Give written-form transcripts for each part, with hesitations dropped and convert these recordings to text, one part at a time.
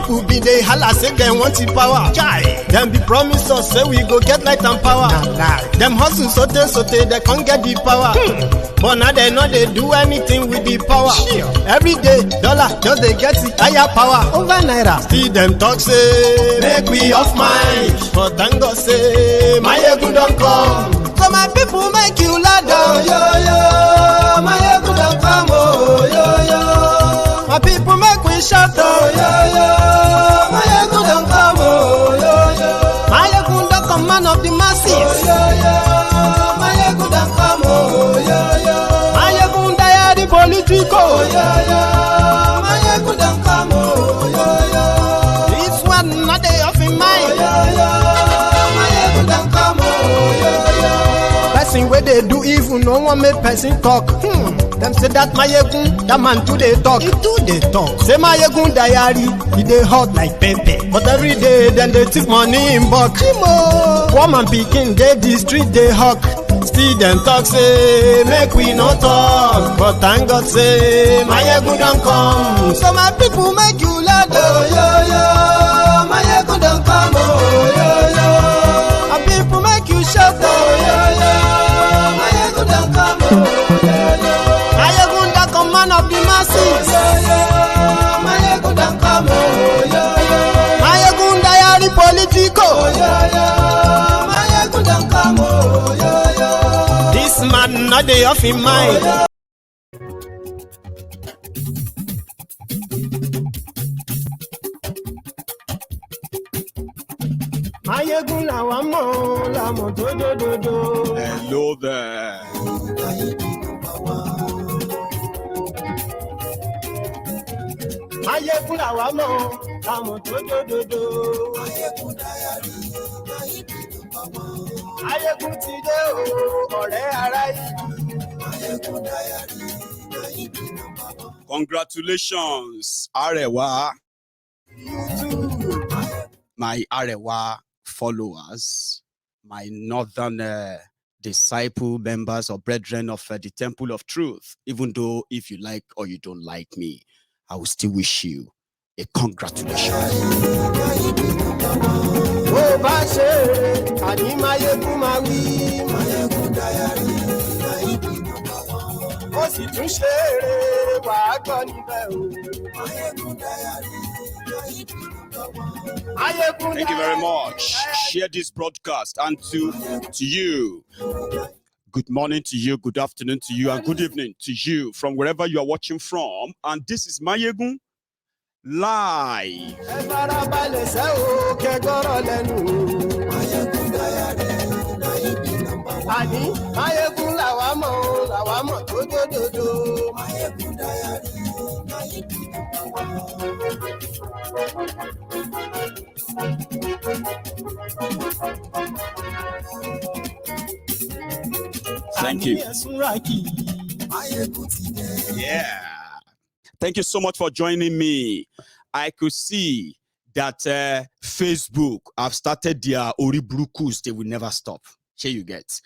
people be they holla say they want the power. Them be promise us say we go get light and power. Them hustle sote they can't get the power. But now they know they do anything with the power. Every day dollar just they get the higher power over naira. Still them talk say make we off mind, but thank God say my ego don't come. So my people make you lie down, yo yo. My ego don't come, oh yo yo. My people make we shout, oh yo yo. My ego don't come, oh yo yo. My ego don't come, man of the masses, oh yo yo. My ego don't come, oh yo yo. My ego die the politico, oh yo yo. My ego don't come, oh yo yo. This one not they off in mind, oh yo yo. My ego don't come, oh yo yo. Person where they do evil, no one make person talk. Them say that my yegun, that man too they talk. He too they talk. Say my yegun diary, he they hot like pepper. But every day then they take money in bulk. Woman picking they the street they hawk. Still them talk say make we no talk. But thank God say my yegun don't come. So my people make you laugh, oh yo yo. My yegun don't come, oh yo yo. My people make you shout, oh yo yo. My yegun don't come, oh yo yo. My yegun don't come, man of the masses, oh yo yo. My yegun don't come, oh yo yo. My yegun diary politico, oh yo yo. My yegun don't come, oh yo yo. This man not they off in mind. Hello there. Congratulations, Arewa. My Arewa followers, my northern disciple members or brethren of the Temple of Truth. Even though if you like or you don't like me, I will still wish you a congratulations. Thank you very much. Share this broadcast and to you. Good morning to you, good afternoon to you, and good evening to you from wherever you are watching from. And this is Mayegun Live. Thank you. Yeah. Thank you so much for joining me. I could see that Facebook have started their Oribrukus. They will never stop. Here you get.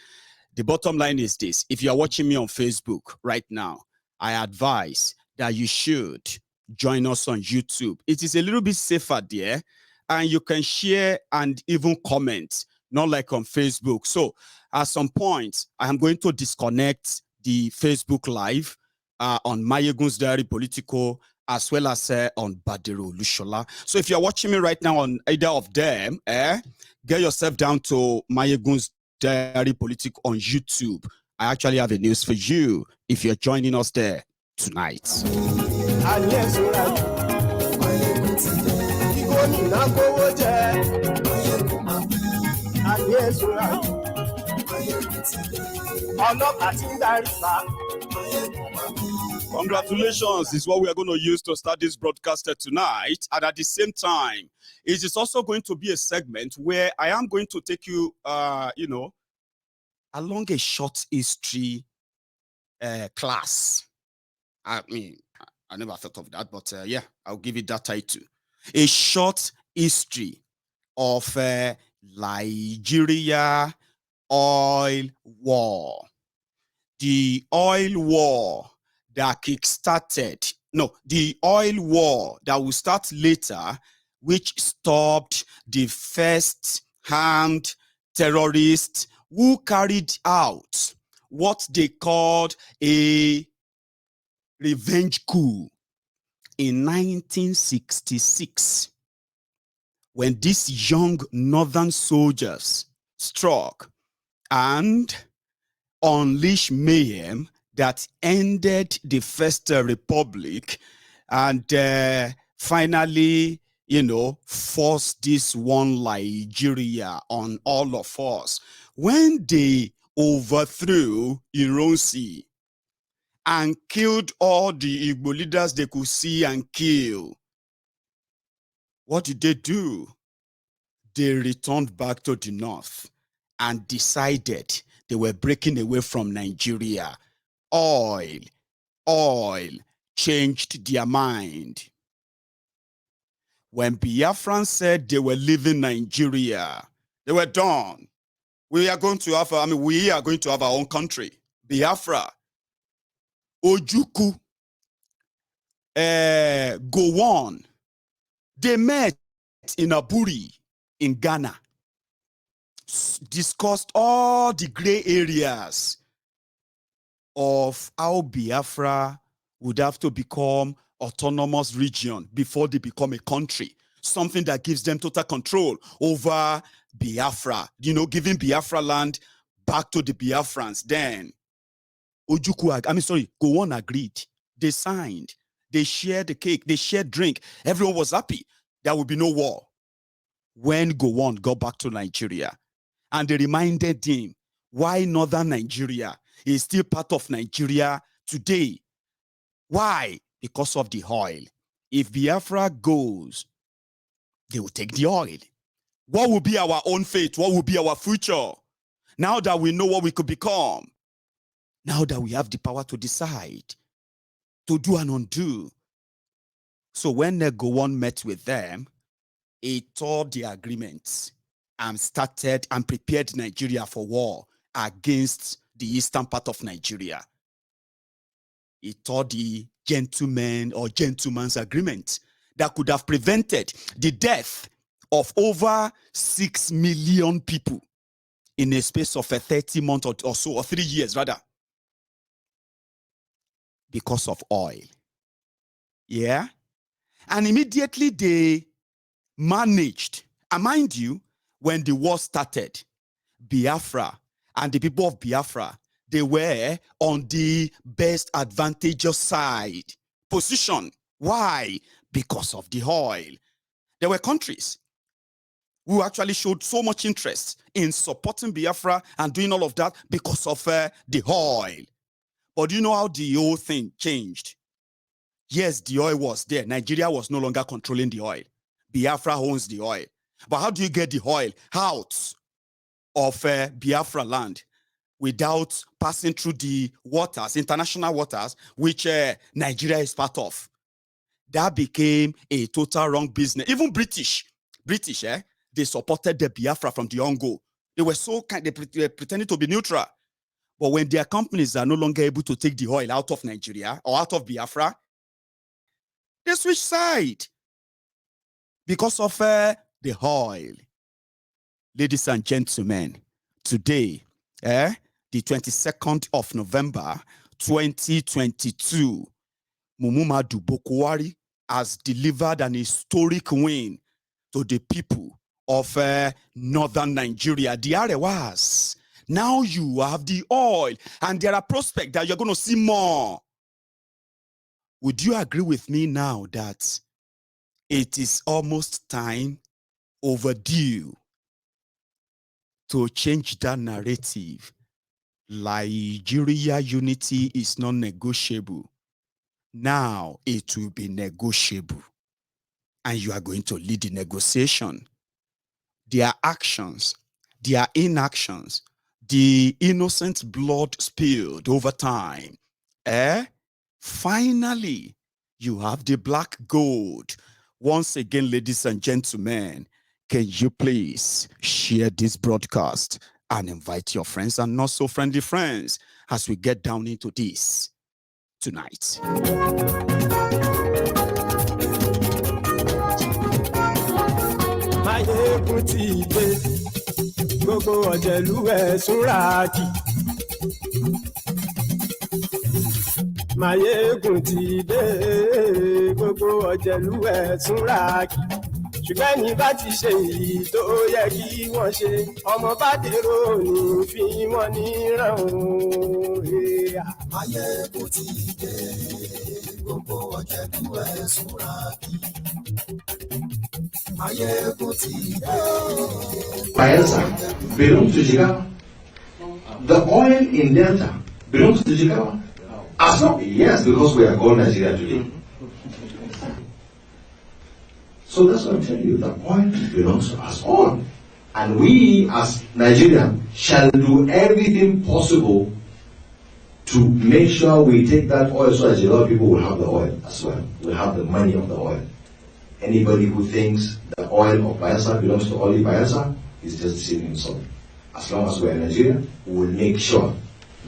The bottom line is this. If you are watching me on Facebook right now, I advise that you should join us on YouTube. It is a little bit safer there, and you can share and even comment, not like on Facebook. So at some point, I am going to disconnect the Facebook Live on Mayegun's Diary Politico, as well as on Badero Lushola. So if you're watching me right now on either of them, get yourself down to Mayegun's Diary Politico on YouTube. I actually have a news for you if you're joining us there tonight. Congratulations is what we are going to use to start this broadcast tonight. And at the same time, it is also going to be a segment where I am going to take you, along a short history class. I mean, I never thought of that, but yeah, I'll give it that title. A short history of Nigeria oil war. The oil war that kick-started, no, the oil war that will start later which stopped the first armed terrorists who carried out what they called a revenge coup in 1966, when these young northern soldiers struck and unleashed mayhem that ended the First Republic and finally, forced this one Nigeria on all of us. When they overthrew Ironsi and killed all the Igbo leaders they could see and kill, what did they do? They returned back to the north and decided they were breaking away from Nigeria. Oil changed their mind. When Biafrans said they were leaving Nigeria, they were done. We are going to have our own country. Biafra, Ojukwu, Gowon, they met in Aburi in Ghana, discussed all the gray areas of how Biafra would have to become autonomous region before they become a country, something that gives them total control over Biafra, giving Biafra land back to the Biafrans. Then Gowon agreed. They signed. They shared the cake. They shared drink. Everyone was happy. There would be no war. When Gowon got back to Nigeria, and they reminded him why northern Nigeria is still part of Nigeria today. Why? Because of the oil. If Biafra goes, they will take the oil. What will be our own fate? What will be our future? Now that we know what we could become, now that we have the power to decide, to do and undo. So when Gowon met with them, he tore the agreements and started and prepared Nigeria for war against the eastern part of Nigeria. He tore the gentleman's agreement that could have prevented the death of over 6 million people in a space of 30 months or so, or 3 years rather, because of oil. Yeah? And immediately they managed, and mind you, when the war started, Biafra and the people of Biafra, they were on the best advantageous side position. Why? Because of the oil. There were countries who actually showed so much interest in supporting Biafra and doing all of that because of the oil. But do you know how the whole thing changed? Yes, the oil was there. Nigeria was no longer controlling the oil. Biafra owns the oil. But how do you get the oil out of Biafra land without passing through the waters, international waters, which Nigeria is part of? That became a total wrong business. Even British, they supported the Biafra from the ongo. They were so kind, they were pretending to be neutral. But when their companies are no longer able to take the oil out of Nigeria or out of Biafra, they switch side because of the oil. Ladies and gentlemen, today, the 22nd of November, 2022, Muhammadu Buhari has delivered an historic win to the people of northern Nigeria, the Arewas. Now you have the oil, and there are prospects that you're going to see more. Would you agree with me now that it is almost time, overdue, to change that narrative? Nigeria unity is non-negotiable. Now it will be negotiable. And you are going to lead the negotiation. Their actions, their inactions, the innocent blood spilled over time. Finally, you have the black gold. Once again, ladies and gentlemen, can you please share this broadcast and invite your friends and not so friendly friends as we get down into this tonight. Máyégún ti dé, gbogbo ọ̀jẹ̀lú ẹ̀ súnra kì. Máyégún ti dé, gbogbo ọ̀jẹ̀lú ẹ̀ súnra kì. Ṣùgbọ́n ní bá ti ṣe èyí tó yẹ kí wọ́n ṣe, ọmọ bá dèrò ní fi wọ́n níran òun. Máyégún ti dé, gbogbo ọ̀jẹ̀lú ẹ̀ súnra kì. Máyégún ti dé. Bayelsa belongs to Jigawa. The oil in Delta belongs to Jigawa. As long, yes, because we are called Nigeria today. So that's what I'm telling you. The oil belongs to us all. And we as Nigerians shall do everything possible to make sure we take that oil so that a lot of people will have the oil as well. Will have the money of the oil. Anybody who thinks the oil of Bayelsa belongs to only Bayelsa is just deceiving himself. As long as we are in Nigeria, we will make sure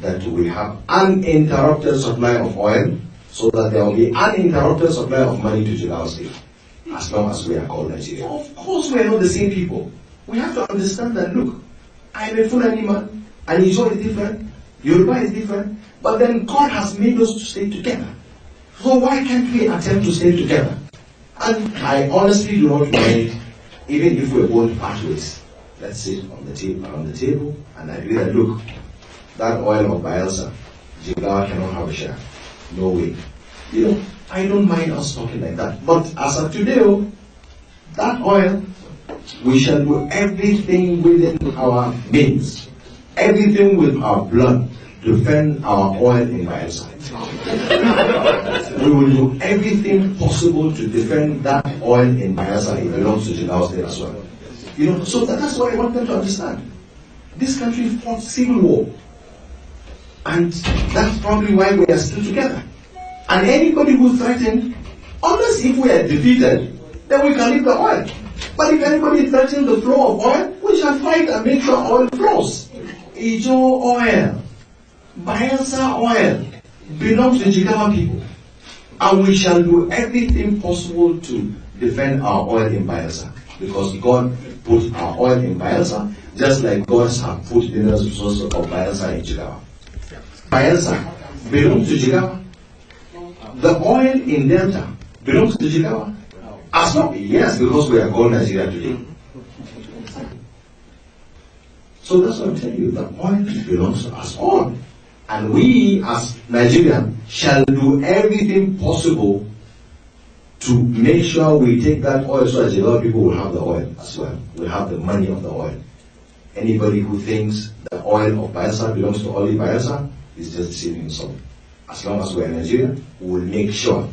that we have uninterrupted supply of oil so that there will be uninterrupted supply of money to Jigawa State. As long as we are called Nigeria. Of course we are not the same people. We have to understand that, look, I am a Fulani man, and Ijo is different, Yoruba is different, but then God has made us to stay together. So why can't we attempt to stay together? And I honestly do not mind, even if we're going pathways. Let's sit on the table, around the table, and agree that, look, that oil of Bayelsa, Jigawa cannot have a share. No way. You know, I don't mind us talking like that. But as of today, that oil, we shall do everything within our means, everything with our blood, to defend our oil in Bayelsa. We will do everything possible to defend that oil in Bayelsa. It belongs to Jigawa State as well. You know, so that's what I want them to understand. This country fought civil war, and that's probably why we are still together. And anybody who threatened, unless if we are defeated, then we can leave the oil. But if anybody threatens the flow of oil, we shall fight and make sure oil flows. Ijo oil, Bayelsa oil belongs to Jigawa people. And we shall do everything possible to defend our oil in Bayelsa. Because God put our oil in Bayelsa, just like God has put the resources of Bayelsa in Jigawa. Bayelsa belongs to Jigawa. The oil in Delta belongs to Jigawa. As long, yes, because we are called Nigeria today. So that's what I'm telling you. The oil belongs to us all. And we as Nigerians shall do everything possible to make sure we take that oil so that a lot of people will have the oil as well. Will have the money of the oil. Anybody who thinks the oil of Bayelsa belongs to only Bayelsa is just deceiving himself. As long as we are in Nigeria, we will make sure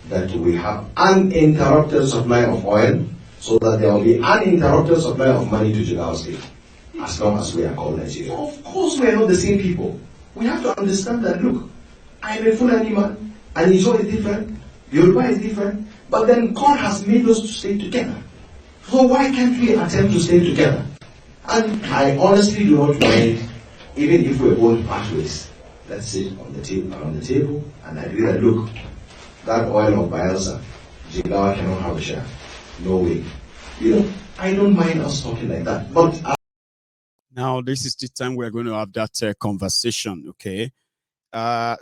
that we have uninterrupted supply of oil so that there will be uninterrupted supply of money to Jigawa State. As long as we are called Nigeria. Of course we are not the same people. We have to understand that, look, I am a Fulani man, and Ijo is different, Yoruba is different, but then God has made us to stay together. So why can't we attempt to stay together? And I honestly do not mind, even if we're going pathways. Let's sit on the table, around the table, and agree that, look, that oil of Bayelsa, Jigawa cannot have a share. No way. You know, I don't mind us talking like that. But now this is the time we're going to have that conversation, okay?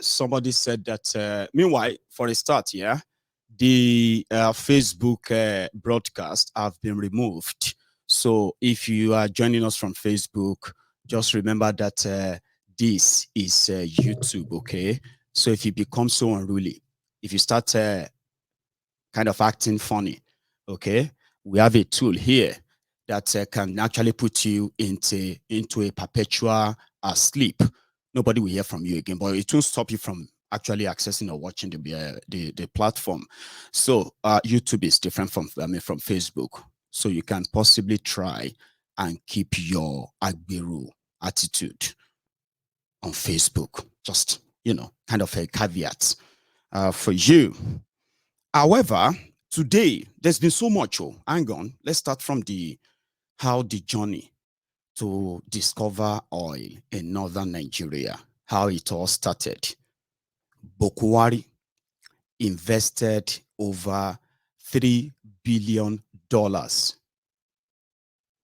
Somebody said that, meanwhile, for a start, yeah, the Facebook broadcast have been removed. So if you are joining us from Facebook, just remember that this is YouTube, okay? So if you become so unruly, if you start kind of acting funny, okay, we have a tool here that can actually put you into a perpetual sleep. Nobody will hear from you again, but it won't stop you from actually accessing or watching the platform. So YouTube is different from Facebook. So you can possibly try and keep your Agberu attitude on Facebook. Just, you know, kind of a caveat for you. However, today there's been so much. Oh, hang on. Let's start from how the journey to discover oil in northern Nigeria, how it all started. Bokuwari invested over $3 billion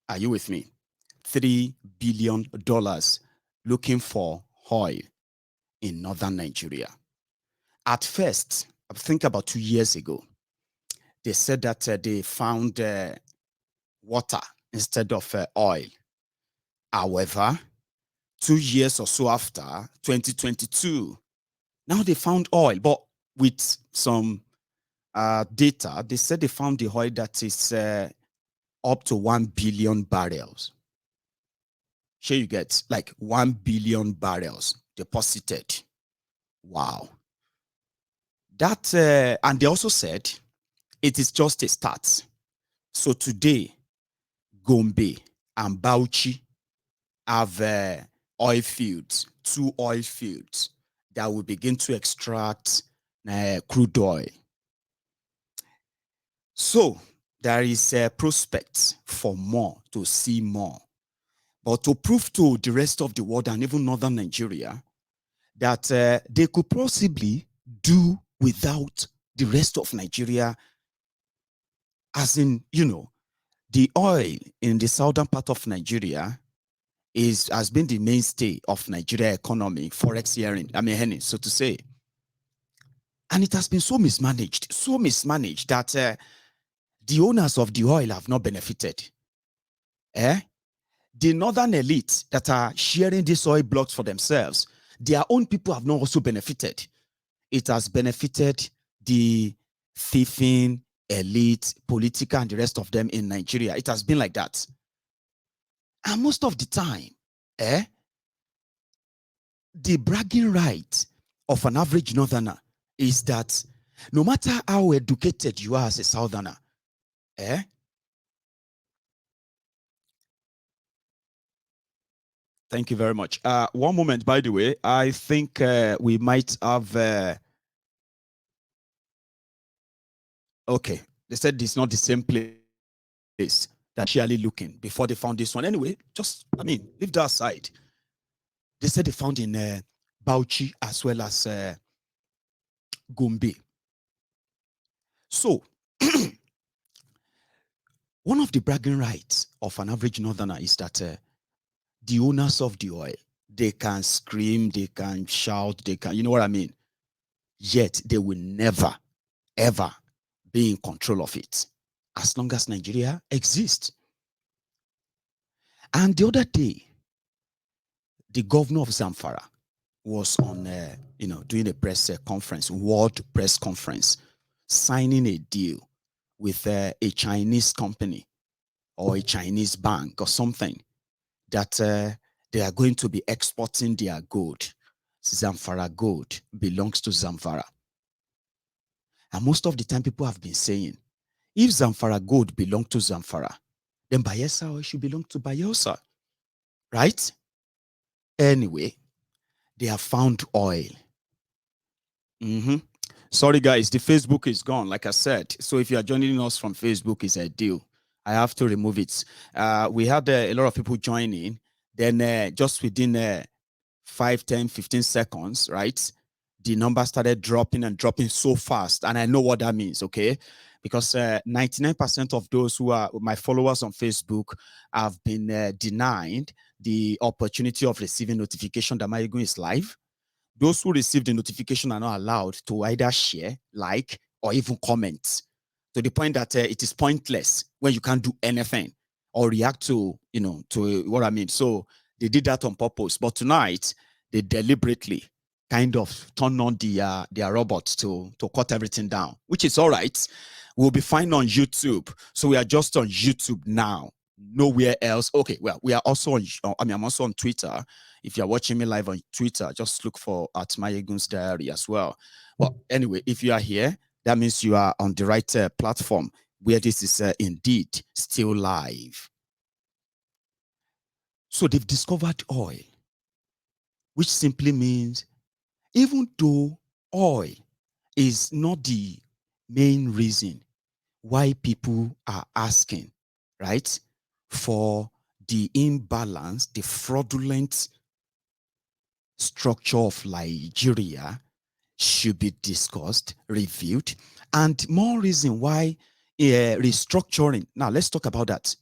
Are you with me? $3 billion looking for oil in northern Nigeria. At first, I think about 2 years ago, they said that they found water instead of oil. However, 2 years or so after, 2022, now they found oil, but with some data, they said they found the oil that is up to 1 billion barrels. Sure, you get like 1 billion barrels deposited. Wow. That, and they also said it is just a start. So today, Gombe and Bauchi have oil fields, 2 oil fields that will begin to extract crude oil. So there is a prospect for more, to see more. But to prove to the rest of the world and even northern Nigeria that they could possibly do without the rest of Nigeria, as in, you know, the oil in the southern part of Nigeria has been the mainstay of Nigeria economy, forex hearing, so to say. And it has been so mismanaged that the owners of the oil have not benefited. The northern elite that are sharing these oil blocks for themselves, their own people have not also benefited. It has benefited the thieving elite, political, and the rest of them in Nigeria. It has been like that. And most of the time, the bragging right of an average northerner is that no matter how educated you are as a southerner, Thank you very much. One moment, by the way, I think we might have... okay, they said it's not the same place that actually looking before they found this one. Anyway, just, leave that aside. They said they found in Bauchi as well as Gombe. So, one of the bragging rights of an average northerner is that the owners of the oil, they can scream, they can shout, they can, you know what I mean? Yet they will never, ever be in control of it as long as Nigeria exists. And the other day, the governor of Zamfara was on, doing a press conference, world press conference, signing a deal with a Chinese company or a Chinese bank or something that they are going to be exporting their gold. Zamfara gold belongs to Zamfara. And most of the time people have been saying, if Zamfara gold belongs to Zamfara, then Bayelsa oil should belong to Bayelsa, right? Anyway, they have found oil. Sorry, guys, the Facebook is gone, like I said. So if you are joining us from Facebook, it's a deal. I have to remove it. We had a lot of people joining. Then just within 5, 10, 15 seconds, right? The number started dropping and dropping so fast. And I know what that means, okay? Because 99% of those who are my followers on Facebook have been denied the opportunity of receiving notification that Mayegun is live. Those who receive the notification are not allowed to either share, like, or even comment, to the point that it is pointless when you can't do anything or react to, to what I mean. So they did that on purpose. But tonight, they deliberately kind of turned on their robots to cut everything down, which is all right. We'll be fine on YouTube. So we are just on YouTube now. Nowhere else. Okay, well, we are also on, I'm also on Twitter. If you're watching me live on Twitter, just look for @Mayegun's Diary as well. Well, anyway, if you are here, that means you are on the right platform where this is indeed still live. So they've discovered oil, which simply means even though oil is not the main reason why people are asking, right, for the imbalance, the fraudulent structure of Nigeria should be discussed, reviewed, and more reason why restructuring. Now, let's talk about that.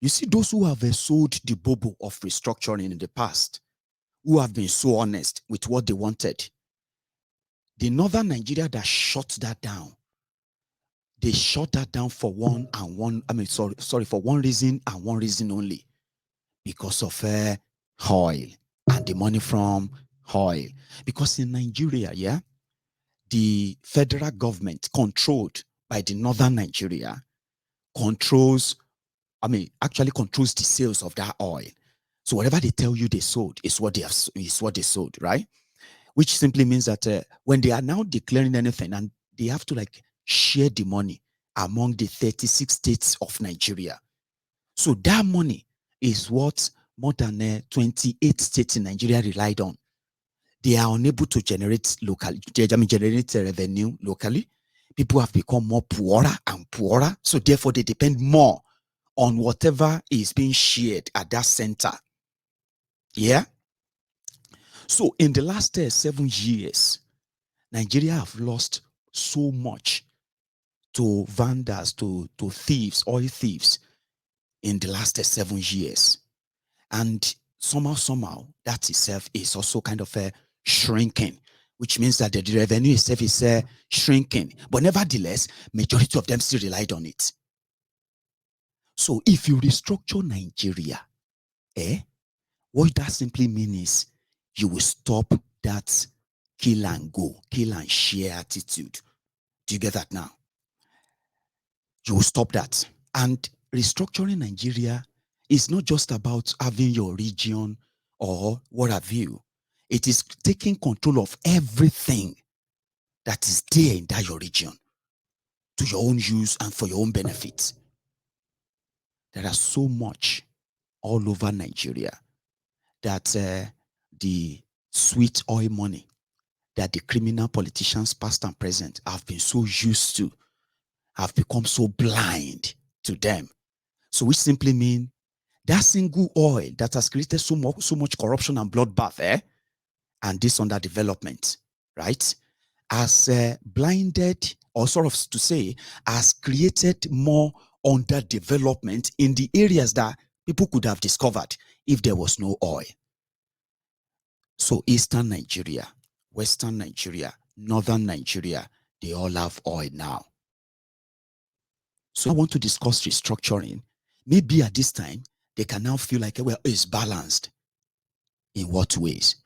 You see, those who have sold the bubble of restructuring in the past, who have been so honest with what they wanted, the northern Nigeria that shut that down, they shut that down for one reason and one reason only, because of oil and the money from oil. Because in Nigeria, yeah, the federal government controlled by the northern Nigeria actually controls the sales of that oil. So whatever they tell you they sold is what they sold, right? Which simply means that when they are now declaring anything, and they have to like share the money among the 36 states of Nigeria. So that money is what more than 28 states in Nigeria relied on. They are unable to generate revenue locally. People have become more poorer and poorer. So therefore, they depend more on whatever is being shared at that center. Yeah. So in the last 7 years, Nigeria have lost so much to vandals, to thieves, oil thieves, in the last 7 years. And somehow, that itself is also kind of shrinking, which means that the revenue itself is shrinking. But nevertheless, majority of them still relied on it. So if you restructure Nigeria, what that simply means is you will stop that kill and go, kill and share attitude. Do you get that now? You will stop that. And restructuring Nigeria is not just about having your region or what have you. It is taking control of everything that is there in that your region to your own use and for your own benefit. There are so much all over Nigeria that the sweet oil money that the criminal politicians past and present have been so used to, have become so blind to them. So which simply means that single oil that has created so much corruption and bloodbath, and this underdevelopment, right, has blinded, or sort of to say, has created more underdevelopment in the areas that people could have discovered if there was no oil. So Eastern Nigeria, Western Nigeria, Northern Nigeria, they all have oil now. So I want to discuss restructuring. Maybe at this time, they can now feel like, well, it's balanced. In what ways?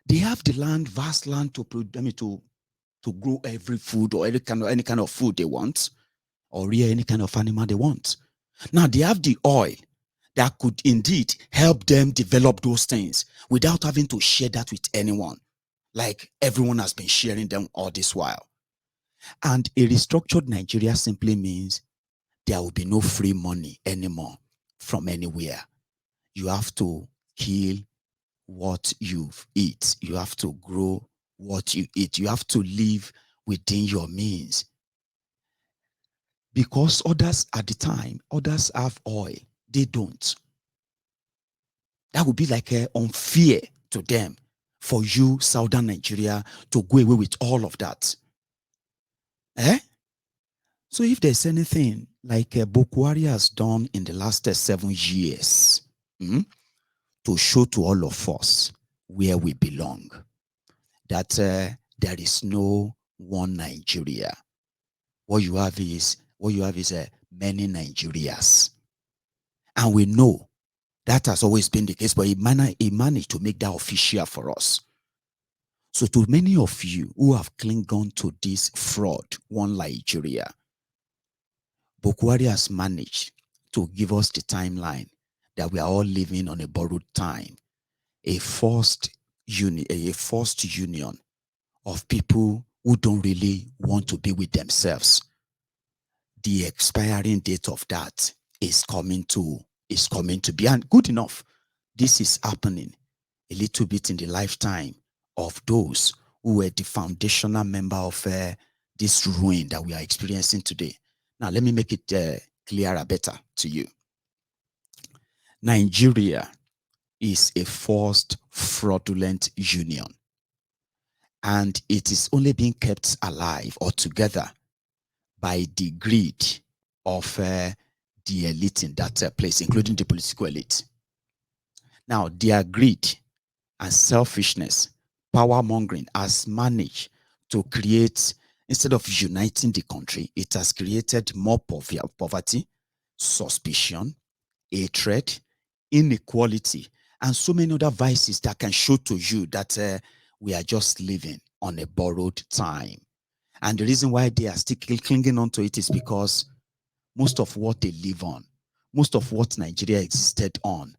They have the land, vast land to grow every food or any kind of food they want, or rear any kind of animal they want. Now they have the oil that could indeed help them develop those things without having to share that with anyone, like everyone has been sharing them all this while. And a restructured Nigeria simply means there will be no free money anymore from anywhere. You have to kill what you eat. You have to grow what you eat. You have to live within your means. Because others at the time, others have oil. They don't. That would be like unfair to them for you, Southern Nigeria, to go away with all of that. So if there's anything like Bokwari has done in the last 7 years to show to all of us where we belong, that there is no one Nigeria. What you have is many Nigerias. And we know that has always been the case, but he managed to make that official for us. So to many of you who have clinged on to this fraud, one Nigeria, Bokwari has managed to give us the timeline that we are all living on a borrowed time, a forced union of people who don't really want to be with themselves. The expiring date of that is coming to be, and good enough. This is happening a little bit in the lifetime of those who were the foundational member of this ruin that we are experiencing today. Now, let me make it clearer, better to you. Nigeria is a forced, fraudulent union, and it is only being kept alive or together by the greed of the elite in that place, including the political elite. Now, their greed and selfishness, power mongering has managed to create, instead of uniting the country, it has created more poverty, suspicion, hatred, inequality, and so many other vices that can show to you that we are just living on a borrowed time. And the reason why they are still clinging on to it is because most of what they live on, most of what Nigeria existed on,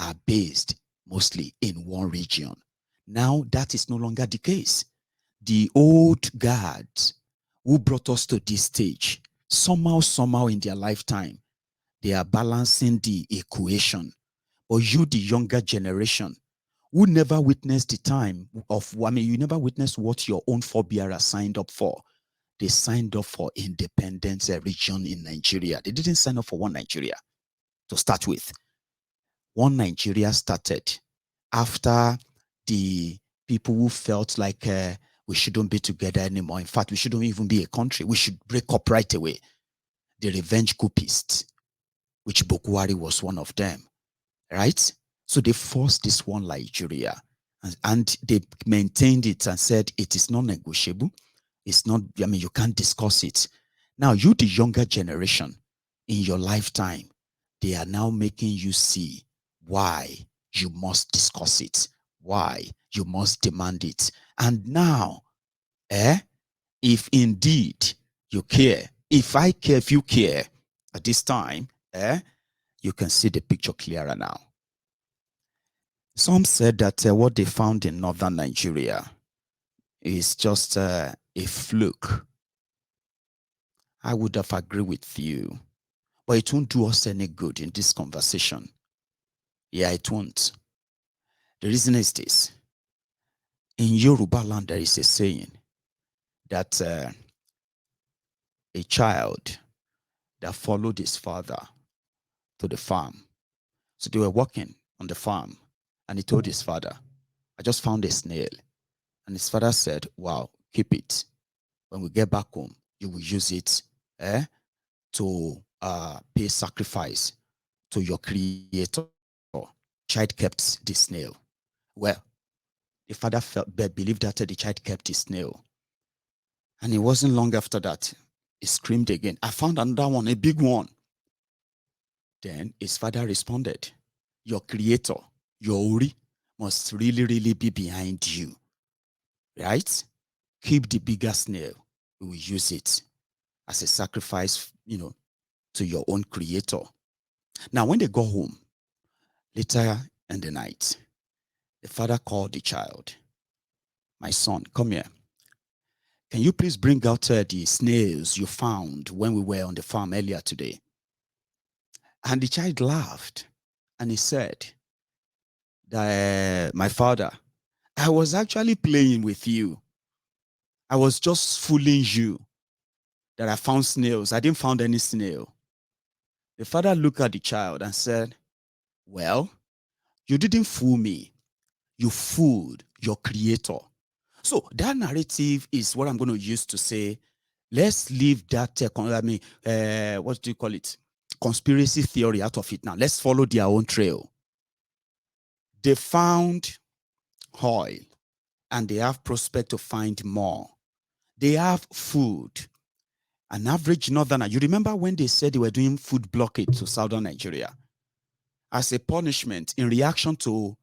are based mostly in one region. Now that is no longer the case. The old guards who brought us to this stage, somehow in their lifetime, they are balancing the equation. But you, the younger generation, who never witnessed the time of, you never witnessed what your own forebearers signed up for. They signed up for independence region in Nigeria. They didn't sign up for one Nigeria to start with. One Nigeria started after the people who felt like we shouldn't be together anymore. In fact, we shouldn't even be a country. We should break up right away. The revenge coupists, which Bokwari was one of them, right? So they forced this one Nigeria, and they maintained it and said it is not negotiable. It's not, you can't discuss it. Now, you, the younger generation, in your lifetime, they are now making you see why you must discuss it, why you must demand it. And now, if indeed you care, if I care, if you care at this time, you can see the picture clearer now. Some said that what they found in northern Nigeria is just a fluke. I would have agreed with you, but it won't do us any good in this conversation. Yeah, it won't. The reason is this. In Yoruba land, there is a saying that a child that followed his father to the farm. So they were working on the farm, and he told his father, I just found a snail. And his father said, wow, keep it. When we get back home, you will use it to pay sacrifice to your creator. Child kept the snail. Well, the father believed that the child kept his snail. And it wasn't long after that, he screamed again, I found another one, a big one. Then his father responded, your creator, your Ori, must really be behind you. Right? Keep the bigger snail. We will use it as a sacrifice, to your own creator. Now, when they go home, later in the night, the father called the child. My son, come here. Can you please bring out the snails you found when we were on the farm earlier today? And the child laughed and he said, my father, I was actually playing with you. I was just fooling you that I found snails. I didn't find any snail. The father looked at the child and said, well, you didn't fool me. You fooled your creator. So that narrative is what I'm going to use to say, let's leave that, what do you call it? Conspiracy theory out of it now. Let's follow their own trail. They found oil and they have prospect to find more. They have food. An average northerner, you remember when they said they were doing food blockade to southern Nigeria as a punishment in reaction to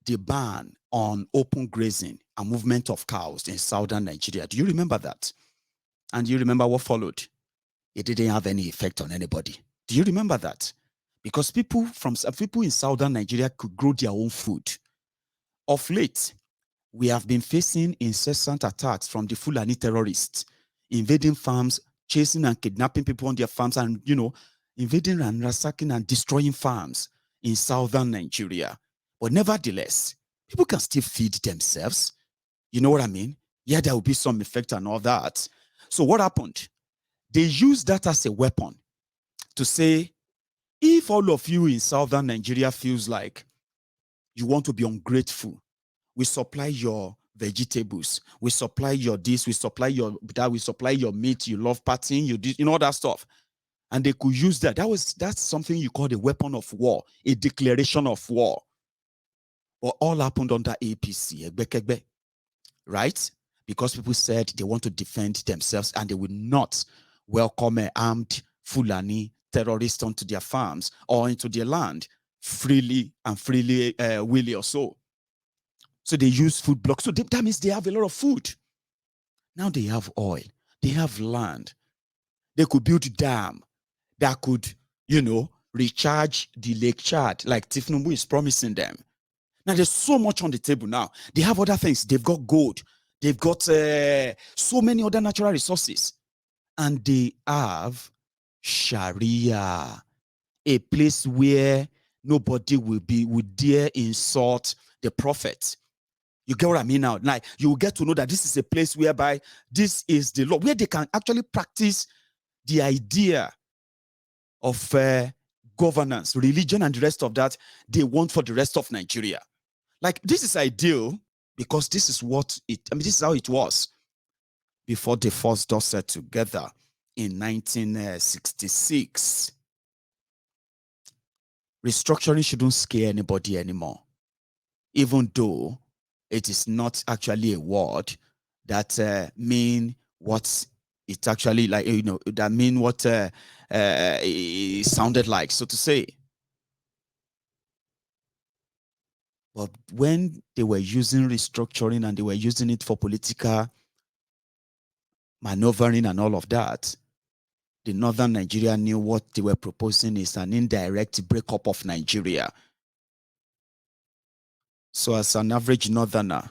the ban on open grazing and movement of cows in southern Nigeria. Do you remember that? And do you remember what followed? It didn't have any effect on anybody. Do you remember that? Because people in southern Nigeria could grow their own food. Of late, we have been facing incessant attacks from the Fulani terrorists, invading farms, chasing and kidnapping people on their farms, and invading and ransacking and destroying farms in southern Nigeria. But nevertheless, people can still feed themselves. You know what I mean? Yeah, there will be some effect and all that. So what happened? They used that as a weapon to say, if all of you in southern Nigeria feels like you want to be ungrateful, we supply your vegetables, we supply your this, we supply your that, we supply your meat, you love partying, you all that stuff. And they could use that. That's something you call a weapon of war, a declaration of war. But all happened under APC, right? Because people said they want to defend themselves and they will not welcome an armed Fulani terrorist onto their farms or into their land freely willy or so. So they use food blocks. So that means they have a lot of food. Now they have oil. They have land. They could build a dam that could, recharge the Lake Chad like Tifnumbu is promising them. Now there's so much on the table now. They have other things. They've got gold. They've got so many other natural resources. And they have Sharia, a place where nobody would dare insult the prophet. You get what I mean now? Like, you will get to know that this is a place whereby this is the law, where they can actually practice the idea of governance, religion, and the rest of that they want for the rest of Nigeria. Like, this is ideal because this is this is how it was before they forced us together in 1966. Restructuring shouldn't scare anybody anymore, even though it is not actually a word that mean what it actually like, that mean what it sounded like, so to say. But when they were using restructuring and they were using it for political maneuvering and all of that, the northern Nigeria knew what they were proposing is an indirect breakup of Nigeria. So as an average northerner,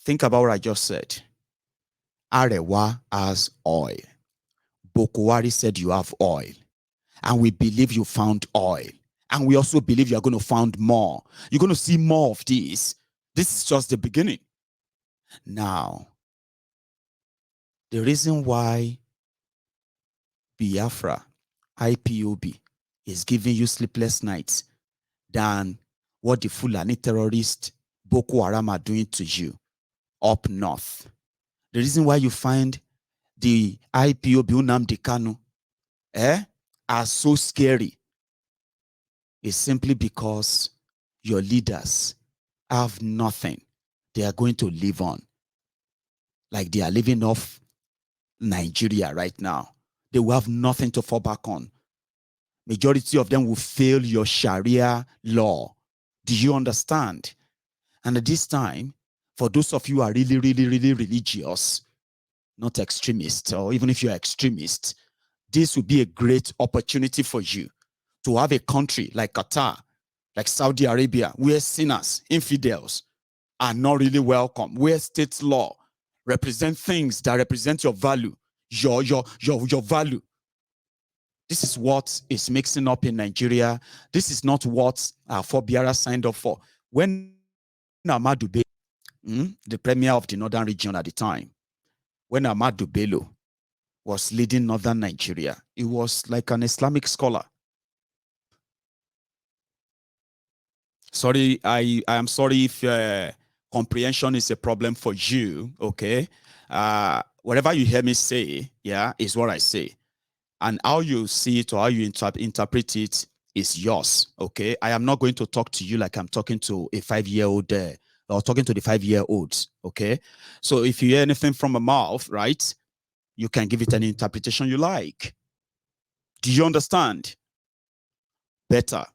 think about what I just said. Arewa has oil. Bokwari said you have oil. And we believe you found oil. And we also believe you're going to find more. You're going to see more of this. This is just the beginning. Now, the reason why Biafra, IPOB, is giving you sleepless nights than what the Fulani terrorist Boko Haram are doing to you up north. The reason why you find the IPOB Nnamdi Kanu are so scary is simply because your leaders have nothing they are going to live on. Like they are living off Nigeria right now. They will have nothing to fall back on. Majority of them will fail your Sharia law. Do you understand? And at this time, for those of you who are really, really, really religious, not extremists, or even if you're extremists, this will be a great opportunity for you to have a country like Qatar, like Saudi Arabia, where sinners, infidels, are not really welcome, where state law represent things that represent your value, your value. This is what is mixing up in Nigeria. This is not what our forebearers signed up for. When Ahmadu Bello, the premier of the northern region at the time, when Ahmadu Bello was leading northern Nigeria, he was like an Islamic scholar. Sorry, I am sorry if comprehension is a problem for you, okay? Whatever you hear me say, is what I say. And how you see it or how you interpret it is yours, okay? I am not going to talk to you like I'm talking to a 5-year-old or talking to the 5-year-olds, okay? So if you hear anything from my mouth, right, you can give it any interpretation you like. Do you understand? Better.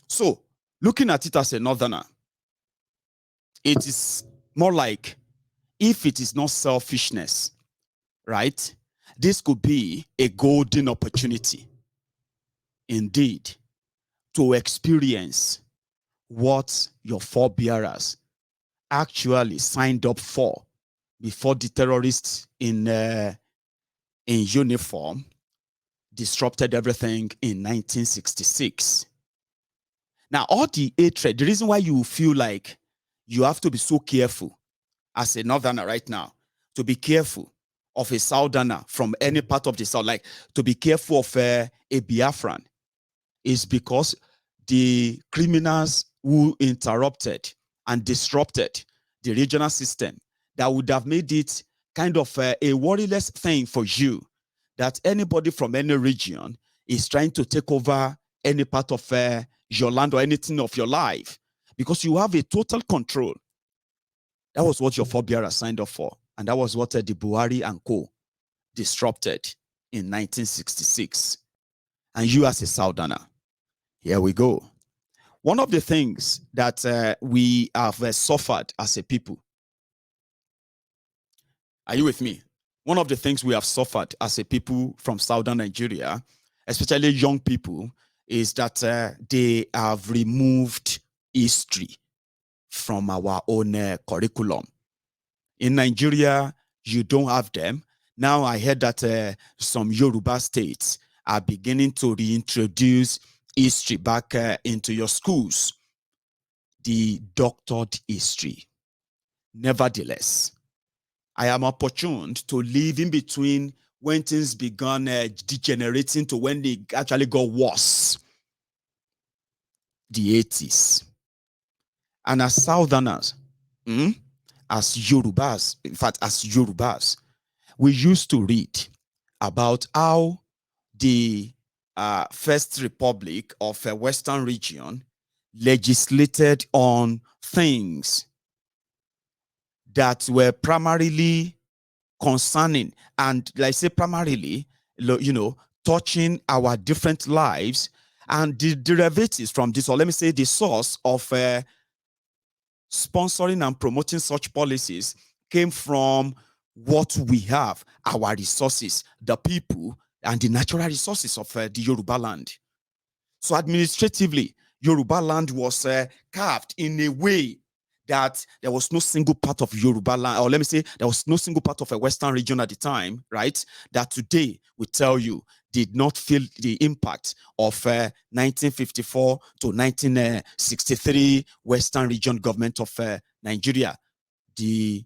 So, looking at it as a northerner, it is more like, if it is not selfishness, right, this could be a golden opportunity, indeed, to experience what your forebearers actually signed up for before the terrorists in uniform disrupted everything in 1966. Now, all the hatred, the reason why you feel like you have to be so careful as a northerner right now, to be careful of a southerner from any part of the south, like to be careful of a Biafran, is because the criminals who interrupted and disrupted the regional system that would have made it kind of a worryless thing for you, that anybody from any region is trying to take over any part of your land or anything of your life, because you have a total control. That was what your forebearers signed up for. And that was what the Buhari and co disrupted in 1966. And you as a Southerner, here we go. One of the things that we have suffered as a people, are you with me? One of the things we have suffered as a people from Southern Nigeria, especially young people, is that they have removed history from our own curriculum. In Nigeria, you don't have them. Now I heard that some Yoruba states are beginning to reintroduce history back into your schools. The doctored history. Nevertheless, I am opportuned to live in between when things began degenerating to when they actually got worse. The 80s. And as Southerners, as Yorubas, in fact, as Yorubas, we used to read about how the First Republic of a Western region legislated on things that were primarily concerning, and like I say primarily, touching our different lives, and the derivatives from this, or let me say the source of sponsoring and promoting such policies came from what we have, our resources, the people, and the natural resources of the Yoruba land. So administratively, Yoruba land was carved in a way that there was no single part of Yoruba land, or let me say, there was no single part of a Western region at the time, right, that today we tell you did not feel the impact of 1954 to 1963 Western region government of Nigeria, the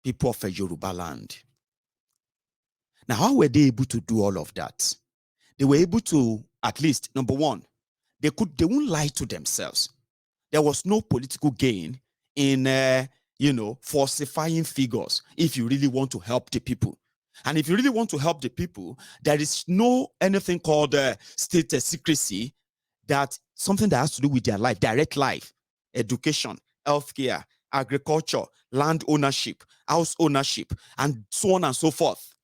people of Yoruba land. Now, how were they able to do all of that? They were able to, at least, number one, they won't lie to themselves. There was no political gain in, falsifying figures if you really want to help the people. And if you really want to help the people, there is no anything called state secrecy, that something that has to do with their life, direct life, education, healthcare, agriculture, land ownership, house ownership, and so on and so forth.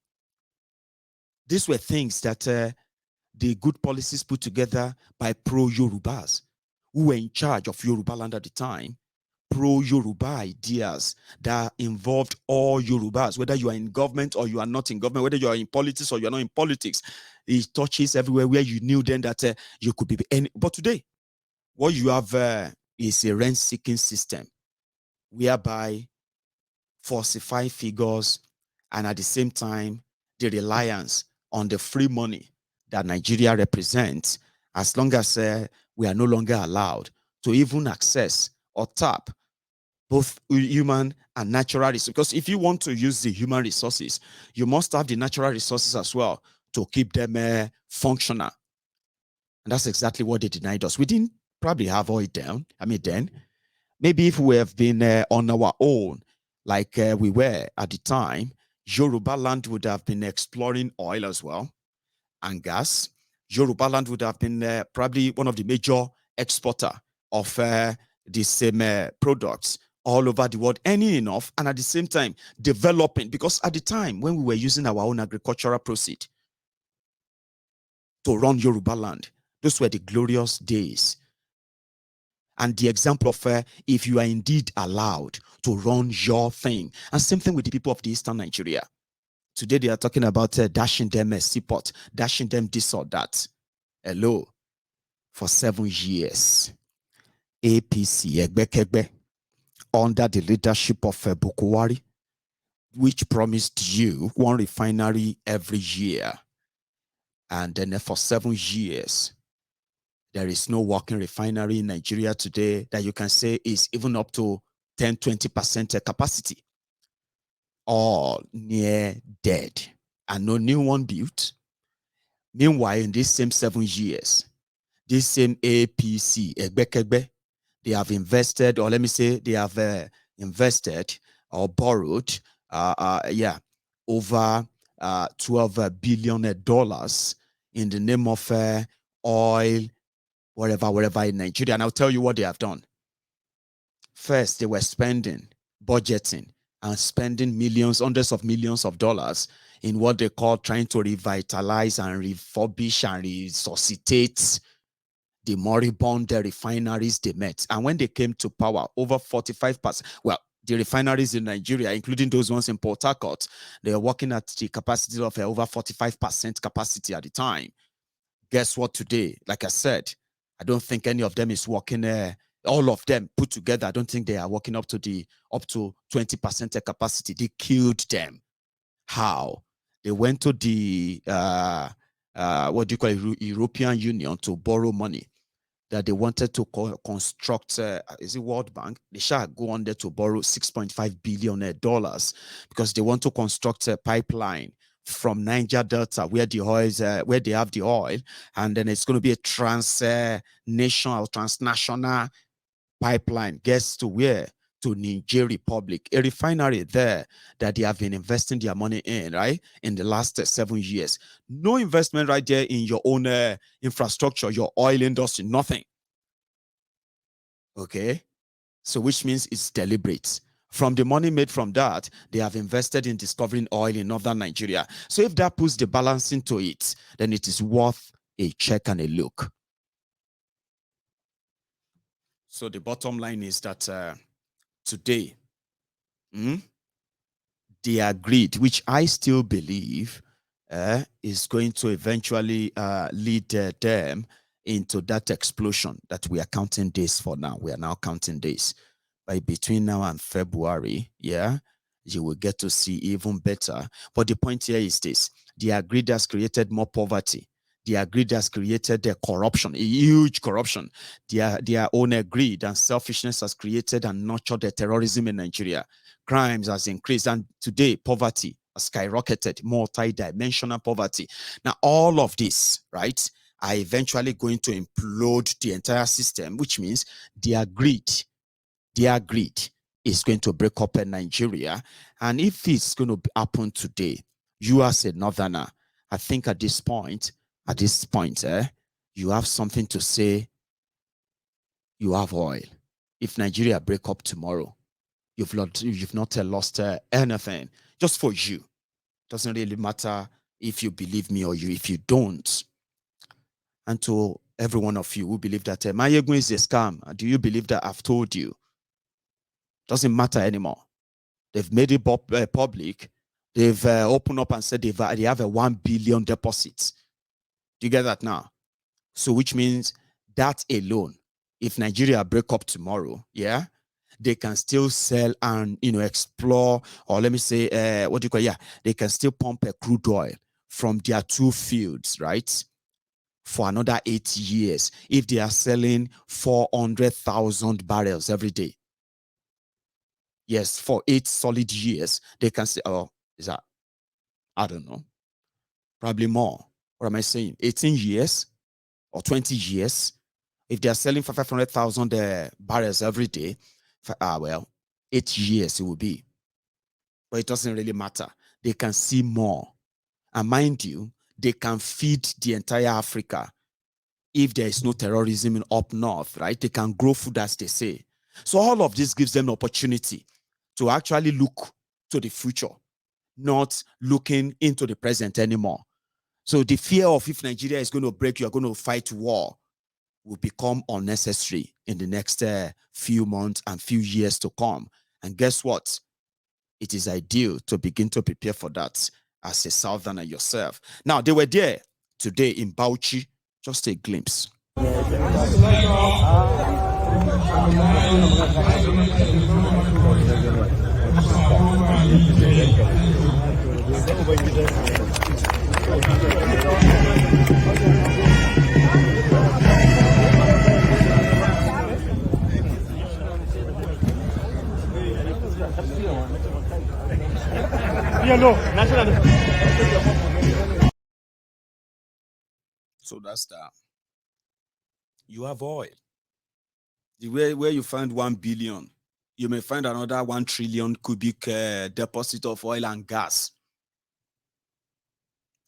These were things that the good policies put together by pro-Yorubas who were in charge of Yoruba land at the time, pro-Yoruba ideas that involved all Yorubas, whether you are in government or you are not in government, whether you are in politics or you are not in politics. It touches everywhere where you knew then that you could be any. But today, what you have is a rent-seeking system whereby falsify figures and at the same time, the reliance on the free money that Nigeria represents, as long as we are no longer allowed to even access or tap both human and natural resources. Because if you want to use the human resources, you must have the natural resources as well to keep them functional. And that's exactly what they denied us. We didn't probably have oil then. Maybe if we have been on our own, like we were at the time, Yoruba land would have been exploring oil as well and gas. Yoruba land would have been probably one of the major exporter of the same products all over the world, earning enough, and at the same time developing, because at the time when we were using our own agricultural proceed to run Yoruba land, those were the glorious days. And the example of if you are indeed allowed to run your thing. And same thing with the people of the Eastern Nigeria. Today they are talking about dashing them a seaport, dashing them this or that. Hello. For 7 years, APC, Egbekegbe, under the leadership of Bukuwari, which promised you one refinery every year. And then for 7 years, there is no working refinery in Nigeria today that you can say is even up to 10-20% capacity. All near dead, and no new one built. Meanwhile, in these same 7 years, this same APC, Egbekegbe, they have invested, or let me say, they have invested or borrowed, over $12 billion in the name of oil, wherever in Nigeria. And I'll tell you what they have done. First, they were spending, budgeting, and spending millions, hundreds of millions of dollars in what they call trying to revitalize and refurbish and resuscitate the moribund refineries they met. And when they came to power, over 45%, well, the refineries in Nigeria, including those ones in Port Harcourt, they were working at the capacity of over 45% capacity at the time. Guess what today? Like I said, I don't think any of them is working all of them put together. I don't think they are working up to 20% capacity. They killed them. How? They went to the what do you call it, European Union to borrow money that they wanted to construct. Is it World Bank? They shall go on there to borrow $6.5 billion because they want to construct a pipeline from Niger Delta where the oil is, where they have the oil, and then it's going to be a transnational pipeline. Gets to where? To Niger Republic, a refinery there that they have been investing their money in, right, in the last 7 years. No investment right there in your own infrastructure, your oil industry, nothing. Okay, so which means it's deliberate. From the money made from that, they have invested in discovering oil in northern Nigeria. So if that puts the balance into it, then it is worth a check and a look. So the bottom line is that today, they agreed, which I still believe is going to eventually lead them into that explosion that we are counting days for now. We are now counting days. By between now and February, yeah, you will get to see even better. But the point here is this: the agreed has created more poverty. The agreed has created a corruption, a huge corruption. Their own greed and selfishness has created and nurtured the terrorism in Nigeria. Crimes has increased, and today poverty has skyrocketed, multi-dimensional poverty. Now, all of this, right, are eventually going to implode the entire system, which means their greed is going to break up in Nigeria. And if it's going to happen today, you as a northerner, I think at this point, you have something to say. You have oil. If Nigeria break up tomorrow, you've not lost anything. Just for you. Doesn't really matter if you believe me or if you don't. And to every one of you who believe that Mayegun is a scam, do you believe that I've told you? Doesn't matter anymore. They've made it public. They've opened up and said they have a 1 billion deposit. Do you get that now? So which means that alone, if Nigeria break up tomorrow, yeah, they can still sell and explore, or let me say, they can still pump a crude oil from their 2 fields, right, for another 8 years if they are selling 400,000 barrels every day. Yes, for 8 solid years, they can say, oh, is that, I don't know, probably more. What am I saying? 18 years or 20 years. If they are selling for 500,000 barrels every day, well, 8 years it will be. But it doesn't really matter. They can see more. And mind you, they can feed the entire Africa. If there is no terrorism in up north, right? They can grow food, as they say. So all of this gives them an opportunity to actually look to the future, not looking into the present anymore. So the fear of if Nigeria is going to break, you're going to fight war, will become unnecessary in the next few months and few years to come. And guess what? It is ideal to begin to prepare for that as a southerner yourself. Now, they were there today in Bauchi. Just a glimpse. So that's that. You have oil. The way where you find 1 billion, you may find another 1 trillion cubic deposit of oil and gas.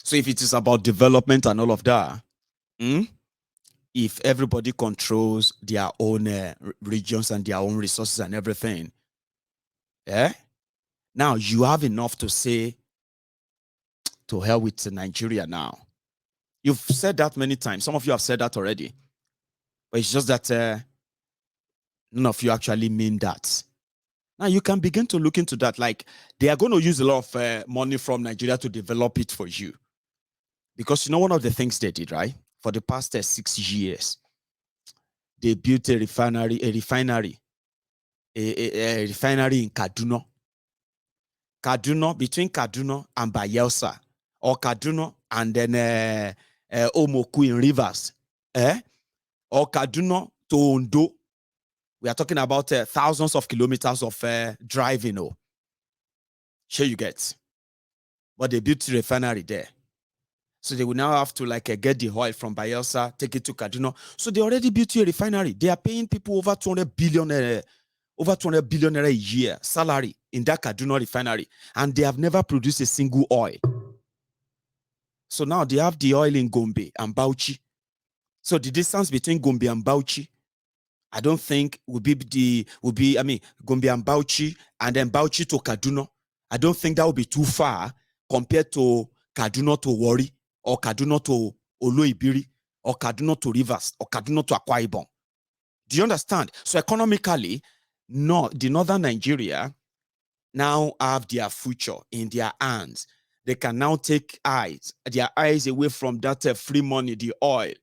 So if it is about development and all of that, if everybody controls their own regions and their own resources and everything, now you have enough to say, to hell with Nigeria now. You've said that many times. Some of you have said that already. But it's just that none of you actually mean that. Now you can begin to look into that. Like, they are going to use a lot of money from Nigeria to develop it for you. Because you know one of the things they did, right? For the past 6 years, they built a refinery in Kaduna. Between Kaduna and Bayelsa, or Kaduna and then Omoku in Rivers, or Kaduna to Ondo. We are talking about thousands of kilometers of driving. Sure you get. But they built a refinery there. So they will now have to get the oil from Bayelsa, take it to Kaduna. So they already built a refinery. They are paying people over 200 billion a year salary in that Kaduna refinery. And they have never produced a single oil. So now they have the oil in Gombe and Bauchi. So the distance between Gombe and Bauchi, I don't think Gombe and Bauchi and then Bauchi to Kaduna. I don't think that would be too far compared to Kaduna to Warri, or Kaduna to Oloibiri, or Kaduna to Rivers, or Kaduna to Akwa Ibom. Do you understand? So economically, the northern Nigeria now have their future in their hands. They can now take their eyes away from that free money, the oil.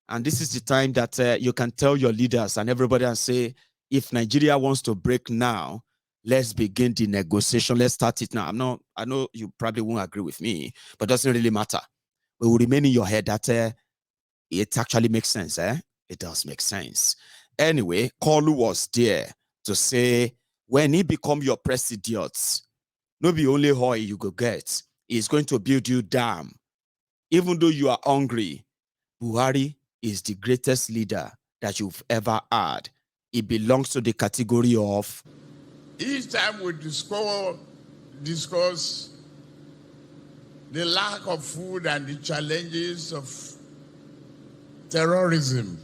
And this is the time that you can tell your leaders and everybody and say, if Nigeria wants to break now, let's begin the negotiation. Let's start it now. I know you probably won't agree with me, but it doesn't really matter. It will remain in your head that it actually makes sense. It does make sense. Anyway, Kolu was there to say, when he become your president, no be only oil you go get. He's going to build you dam. Even though you are hungry, Buhari is the greatest leader that you've ever had. It belongs to the category of... Each time we discuss the lack of food and the challenges of terrorism,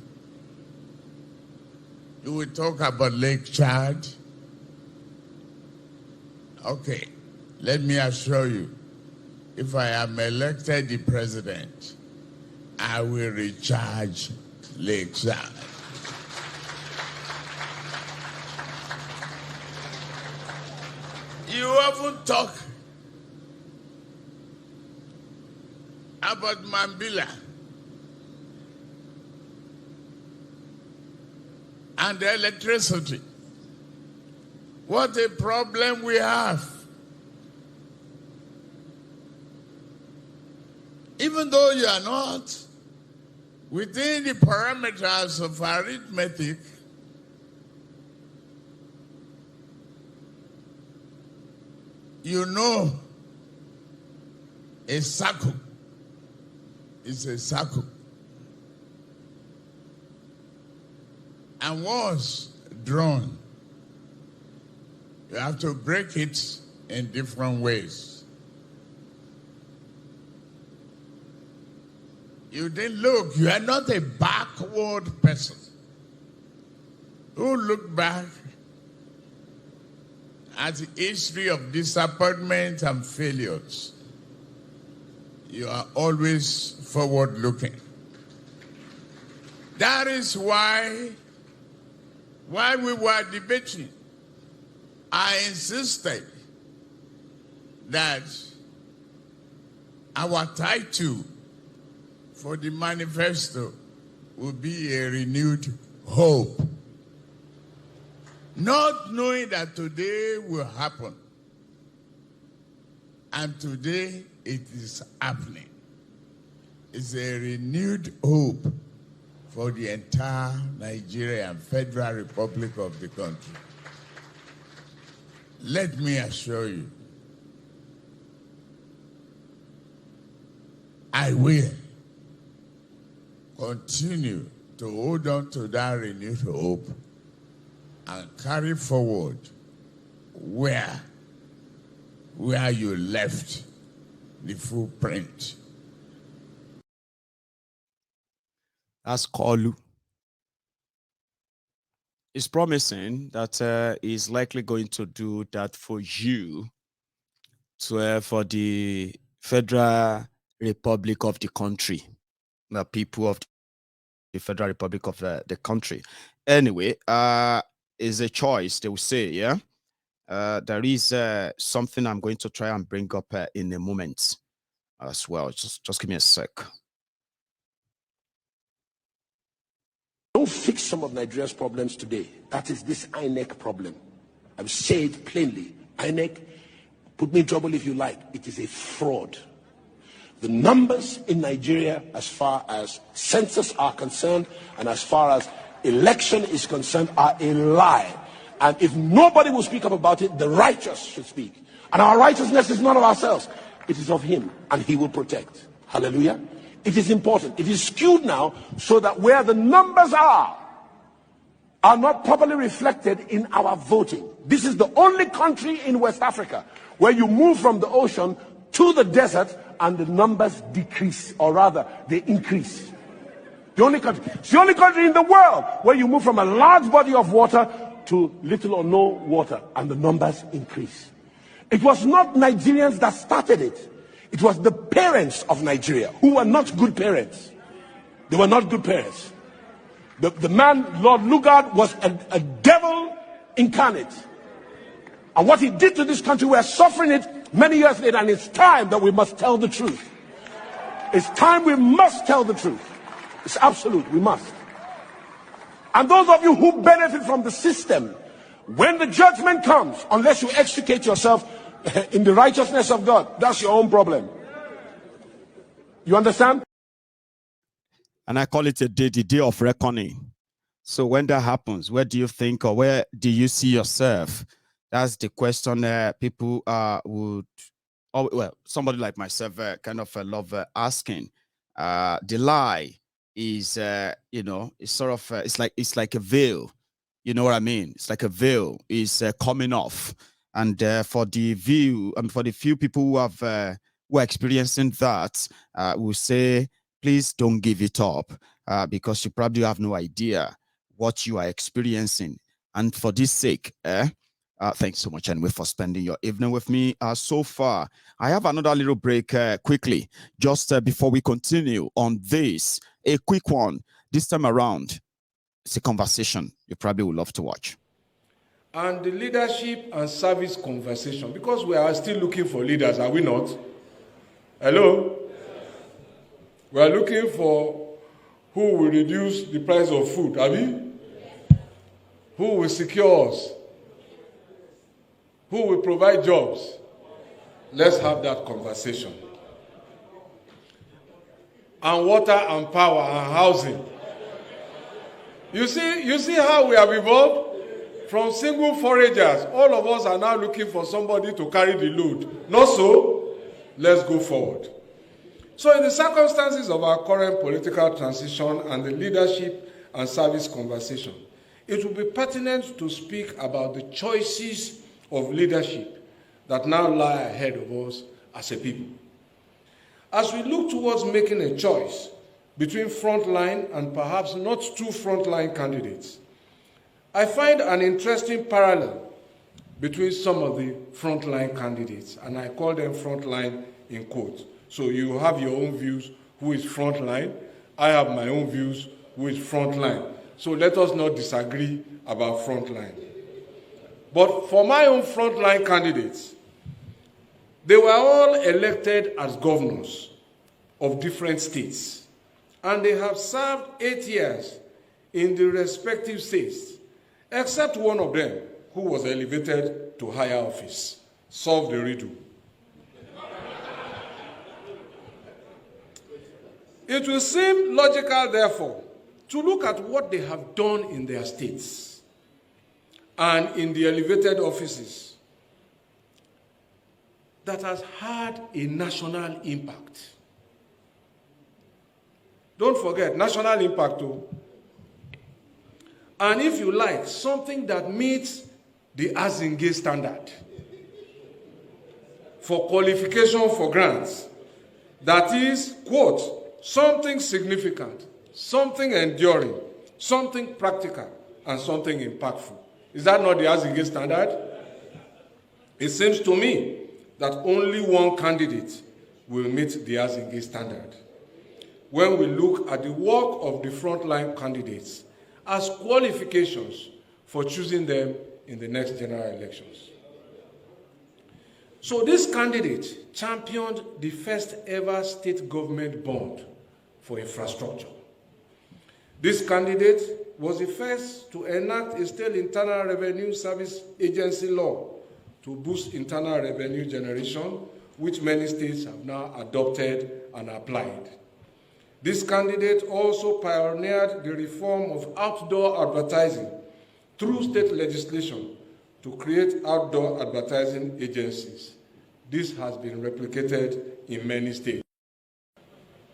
you will talk about Lake Chad. Okay, let me assure you, if I am elected the president, I will recharge Lake Chad. You often talk about Mambila and the electricity. What a problem we have. Even though you are not within the parameters of arithmetic, you know a circle is a circle. And once drawn, you have to break it in different ways. You didn't look, you are not a backward person who look back at the history of disappointment and failures. You are always forward looking. That is why while we were debating, I insisted that our title for the manifesto will be a renewed hope. Not knowing that today will happen. And today it is happening. It's a renewed hope for the entire Nigeria and Federal Republic of the country. Let me assure you, I will continue to hold on to that renewed hope and carry forward where you left the footprint That's Kolu. It's promising that he's likely going to do that for you, for the Federal Republic of the country, the people of the Federal Republic of the country. Anyway, is a choice, they will say, yeah? There is something I'm going to try and bring up in a moment as well. Just give me a sec. Don't fix some of Nigeria's problems today. That is this INEC problem. I've said plainly, INEC, put me in trouble if you like. It is a fraud. The numbers in Nigeria, as far as census are concerned, and as far as election is concerned, are a lie. And if nobody will speak up about it, the righteous should speak. And our righteousness is not of ourselves. It is of him, and he will protect. Hallelujah. It is important. It is skewed now so that where the numbers are not properly reflected in our voting. This is the only country in West Africa where you move from the ocean to the desert and the numbers decrease, or rather, they increase. The only country. It's the only country in the world where you move from a large body of water to little or no water and the numbers increase. It was not Nigerians that started it. It was the parents of Nigeria who were not good parents. They were not good parents. The man, Lord Lugard, was a devil incarnate. And what he did to this country, we are suffering it many years later, and it's time that we must tell the truth. It's time we must tell the truth. It's absolute, we must. And those of you who benefit from the system, when the judgment comes, unless you extricate yourself in the righteousness of God, that's your own problem. You understand? And I call it the day of reckoning. So when that happens, where do you think, or where do you see yourself? That's the question people would, well, somebody like myself kind of love asking. The lie is, it's sort of, it's like a veil. You know what I mean? It's like a veil is coming off. And for the for the few people who are experiencing that, we'll say, please don't give it up because you probably have no idea what you are experiencing. And for this sake, thanks so much anyway for spending your evening with me so far. I have another little break quickly, just before we continue on this. A quick one. This time around, it's a conversation you probably would love to watch. And the leadership and service conversation, because we are still looking for leaders, are we not? Hello? We are looking for who will reduce the price of food, are we? Who will secure us? Who will provide jobs? Let's have that conversation. And water and power and housing. You see how we have evolved? From single foragers, all of us are now looking for somebody to carry the load. Not so? Let's go forward. So in the circumstances of our current political transition and the leadership and service conversation, it will be pertinent to speak about the choices of leadership that now lie ahead of us as a people. As we look towards making a choice between frontline and perhaps not two frontline candidates, I find an interesting parallel between some of the frontline candidates, and I call them frontline in quotes. So you have your own views, who is frontline. I have my own views, who is frontline. So let us not disagree about frontline. But for my own frontline candidates, they were all elected as governors of different states, and they have served 8 years in the respective states, except one of them who was elevated to higher office. Solve the riddle. It will seem logical, therefore, to look at what they have done in their states and in the elevated offices that has had a national impact. Don't forget, national impact too. And if you like, something that meets the Azinge standard for qualification for grants. That is, quote, something significant something enduring, something practical, and something impactful. Is that not the Azinge standard? It seems to me that only one candidate will meet the Azinge standard. When we look at the work of the frontline candidates as qualifications for choosing them in the next general elections. So this candidate championed the first ever state government bond for infrastructure. This candidate was the first to enact a state internal revenue service agency law to boost internal revenue generation, which many states have now adopted and applied. This candidate also pioneered the reform of outdoor advertising through state legislation to create outdoor advertising agencies. This has been replicated in many states.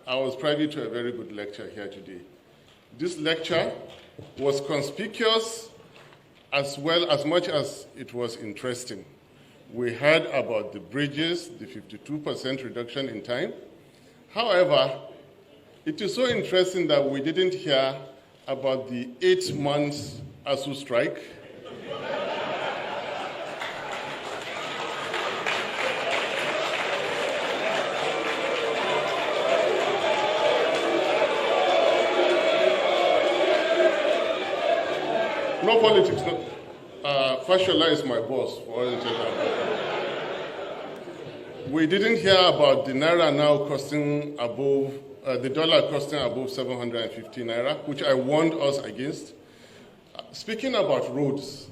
I was privy to a very good lecture here today. This lecture was conspicuous as well as much as it was interesting. We heard about the bridges, the 52% reduction in time. However, it is so interesting that we didn't hear about the 8 months ASU strike. No politics. No. Fashola is my boss for all We didn't hear about the naira now costing above, the dollar costing above 750 naira, which I warned us against. Speaking about roads,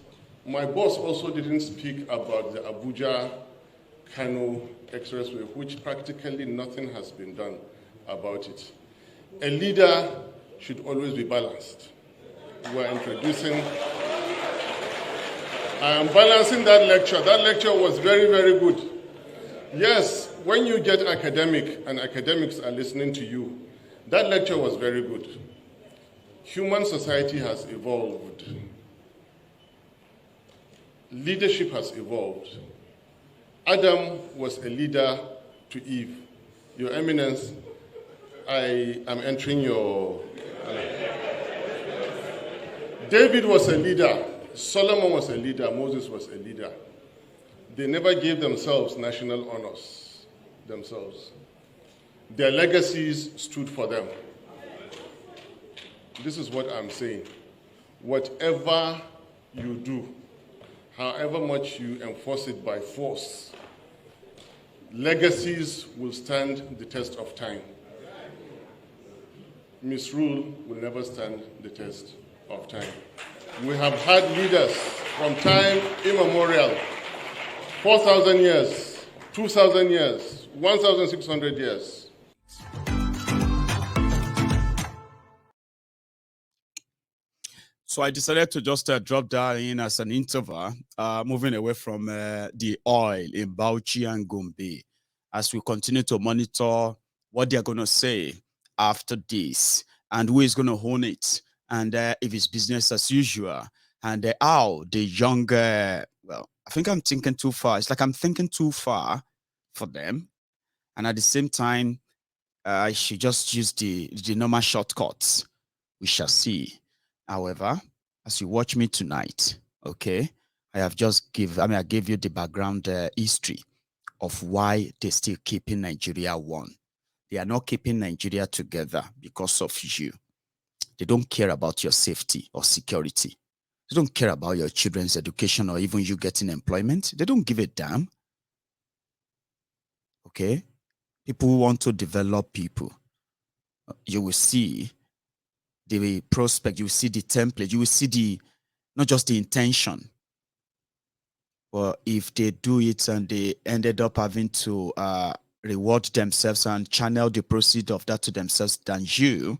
my boss also didn't speak about the Abuja-Kano expressway, which practically nothing has been done about it. A leader should always be balanced. We're introducing. I am balancing that lecture. That lecture was very, very good. Yes, when you get academic and academics are listening to you, that lecture was very good. Human society has evolved. Leadership has evolved. Adam was a leader to Eve. Your Eminence, I am entering your... David was a leader. Solomon was a leader. Moses was a leader. They never gave themselves national honors themselves. Their legacies stood for them. This is what I'm saying. Whatever you do, however much you enforce it by force, legacies will stand the test of time. Misrule will never stand the test of time. We have had leaders from time immemorial, 4,000 years, 2,000 years, 1,600 years. So I decided to just drop that in as an interval, moving away from the oil in Bauchi and Gombe, as we continue to monitor what they're going to say after this and who is going to own it, and if it's business as usual, and how the younger, well, I think I'm thinking too far. It's like I'm thinking too far for them. And at the same time, I should just use the normal shortcuts. We shall see. However, as you watch me tonight, okay, I gave you the background history of why they're still keeping Nigeria one. They are not keeping Nigeria together because of you. They don't care about your safety or security. They don't care about your children's education or even you getting employment. They don't give a damn. Okay? People who want to develop people. You will see the prospect, you will see the template, you will see not just the intention. But if they do it and they ended up having to reward themselves and channel the proceeds of that to themselves than you,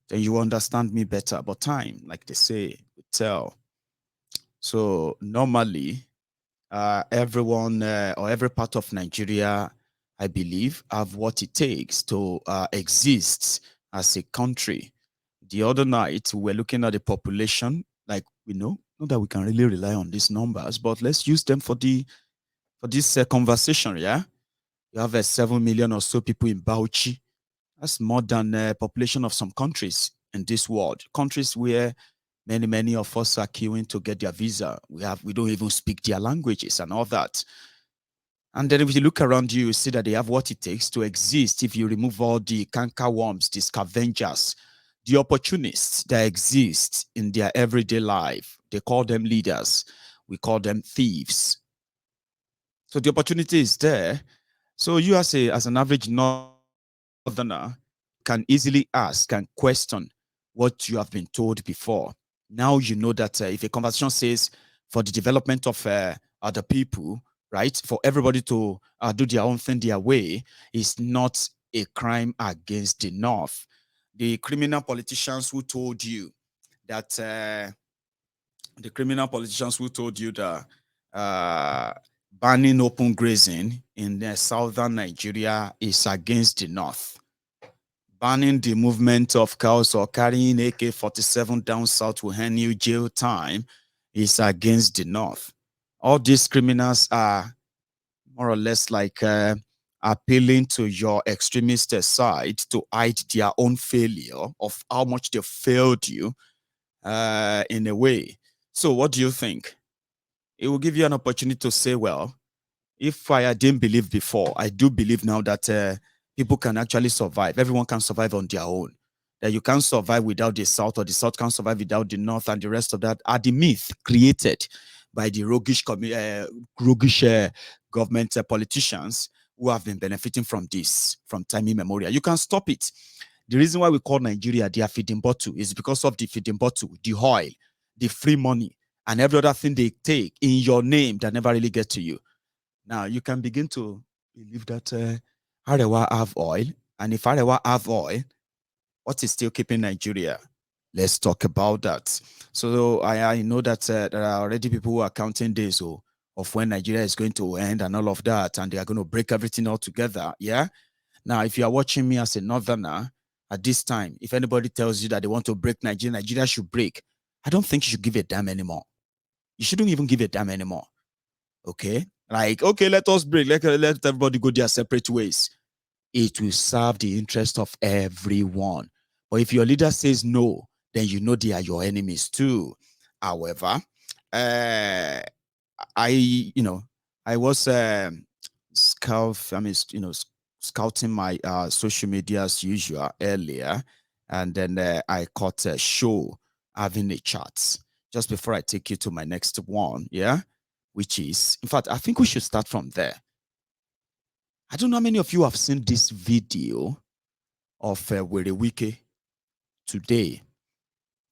then you understand me better. But time, like they say, we tell. So normally, everyone or every part of Nigeria, I believe, have what it takes to exist as a country. The other night, we were looking at the population, like we know, not that we can really rely on these numbers, but let's use them for this conversation, yeah? You have 7 million or so people in Bauchi. That's more than the population of some countries in this world. Countries where many of us are queuing to get their visa. We don't even speak their languages and all that. And then if you look around you, you see that they have what it takes to exist. If you remove all the cankerworms, the scavengers, the opportunists that exist in their everyday life, they call them leaders. We call them thieves. So the opportunity is there. So you as an average northerner can easily ask and question what you have been told before. Now you know that if a conversation says for the development of other people, right, for everybody to do their own thing their way, is not a crime against the North. The criminal politicians who told you that banning open grazing in southern Nigeria is against the North. Banning the movement of cows or carrying AK-47 down south will earn you jail time is against the North. All these criminals are more or less like appealing to your extremist side to hide their own failure of how much they failed you in a way. So what do you think? It will give you an opportunity to say, well, if I didn't believe before, I do believe now that people can actually survive. Everyone can survive on their own. That you can't survive without the South, or the South can't survive without the North, and the rest of that are the myth created by the roguish government politicians who have been benefiting from this from time immemorial. You can stop it. The reason why we call Nigeria their feeding bottle is because of the feeding bottle, the oil, the free money, and every other thing they take in your name that never really get to you. Now you can begin to believe that Arewa have oil, and if Arewa have oil, what is still keeping Nigeria? Let's talk about that. So I know that there are already people who are counting days of when Nigeria is going to end and all of that, and they are going to break everything all together. Yeah. Now, if you are watching me as a northerner at this time, if anybody tells you that they want to break Nigeria, Nigeria should break, I don't think you should give a damn anymore. You shouldn't even give a damn anymore. Okay? Like, okay, let us break. Let everybody go their separate ways. It will serve the interest of everyone. But if your leader says no, then you know they are your enemies too. However, I was scouting my social media as usual earlier, and then I caught a show having a chat just before I take you to my next one. Yeah, which is, in fact, I think we should start from there. I don't know how many of you have seen this video of Werewike today.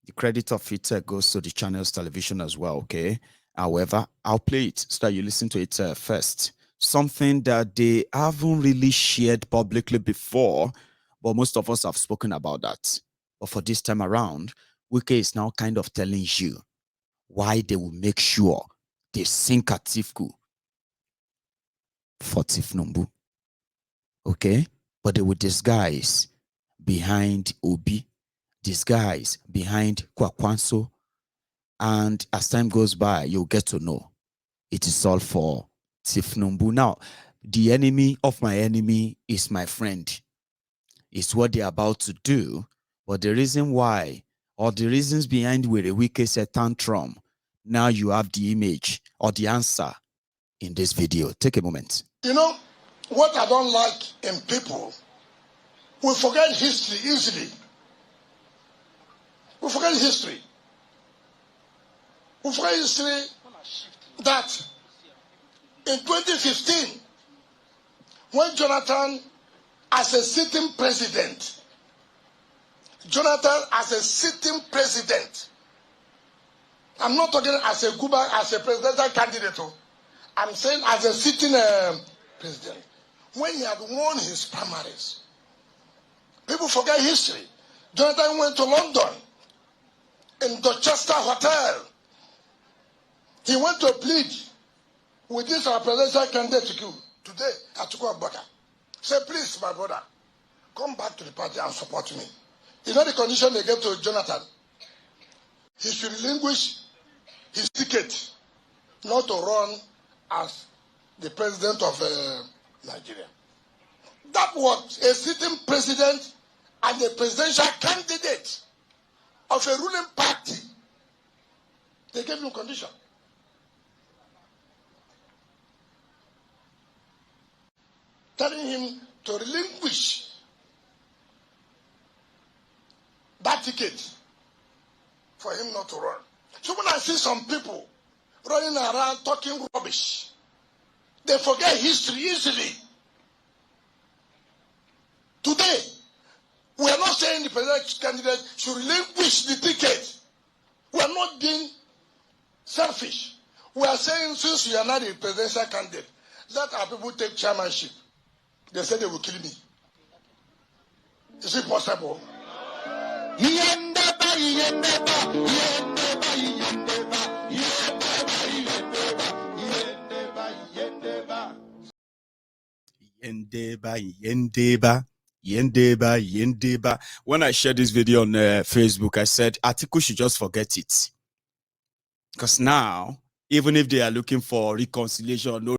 The credit of it goes to the channel's television as well, okay? However, I'll play it so that you listen to it first. Something that they haven't really shared publicly before, but most of us have spoken about that. But for this time around, Wike is now kind of telling you why they will make sure they sink Atiku for Tifnumbu. Okay? But they will disguise behind Obi, disguise behind Kwakwanso, and as time goes by, you'll get to know it is all for Tifnumbu. Now, the enemy of my enemy is my friend. It's what they're about to do, but the reason why, or the reasons behind Werewike's tantrum, now you have the image or the answer in this video. Take a moment. You know, what I don't like in people, we forget history easily. We forget history. We forget history that in 2015, when Jonathan, as a sitting president, I'm not talking as a Cuba, as a presidential candidate. I'm saying as a sitting president. When he had won his primaries, people forget history. Jonathan went to London, in Dorchester Hotel. He went to plead with this our presidential candidate today, Atiku Abubakar. Say, please, my brother, come back to the party and support me. You know the condition they gave to Jonathan? He should relinquish his ticket not to run as the president of Nigeria. That was a sitting president and the presidential candidate of a ruling party, they gave him condition. Telling him to relinquish that ticket for him not to run. So when I see some people running around talking rubbish, they forget history easily. Today, we are not saying the presidential candidate should relinquish the ticket. We are not being selfish. We are saying since you are not the presidential candidate, let our people take chairmanship. They said they will kill me. Is it possible? Yendeba. When I shared this video on Facebook, I said Atiku should just forget it. Because now, even if they are looking for reconciliation, no